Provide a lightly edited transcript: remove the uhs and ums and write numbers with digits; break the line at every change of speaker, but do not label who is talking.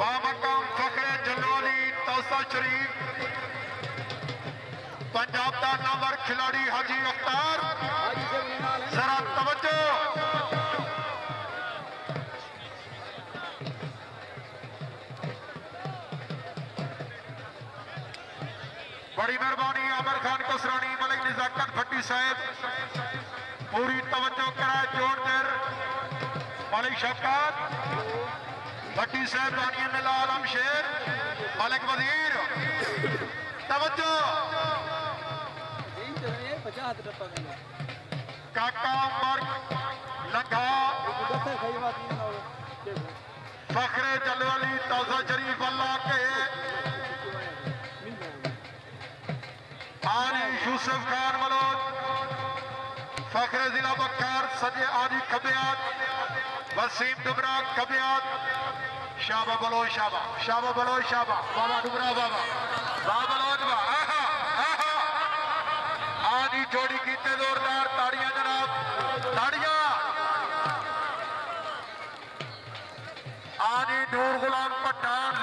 बामकाम फखरे जलोली तौसा शरीफ पंजाब का नंबर खिलाड़ी हाजी अख्तार जरा तवज्जो बड़ी मेहरबानी आमिर खान कसरानी मलिक निजाकत भट्टी साहब पूरी तवज्जो कराए जोड़ देर मलिक शफकत भट्टी साहब रानी मिला आलम शेर मलिक वजीर तवज्जो काका मर्ग लंघा फखरे जलवाली तौसा शरीफ अल्लाह के आनी यूसुफ खान मलोद फखरे जिला बख्तार सजे आदि खबियात वसीम डुबरा खबियात शाबा बलो शाबा शाबा बलो शाबा बाबा डुबरा बाबा बाबा बलोद आहा आहा आदि जोड़ी कीते जोरदार ताड़ियां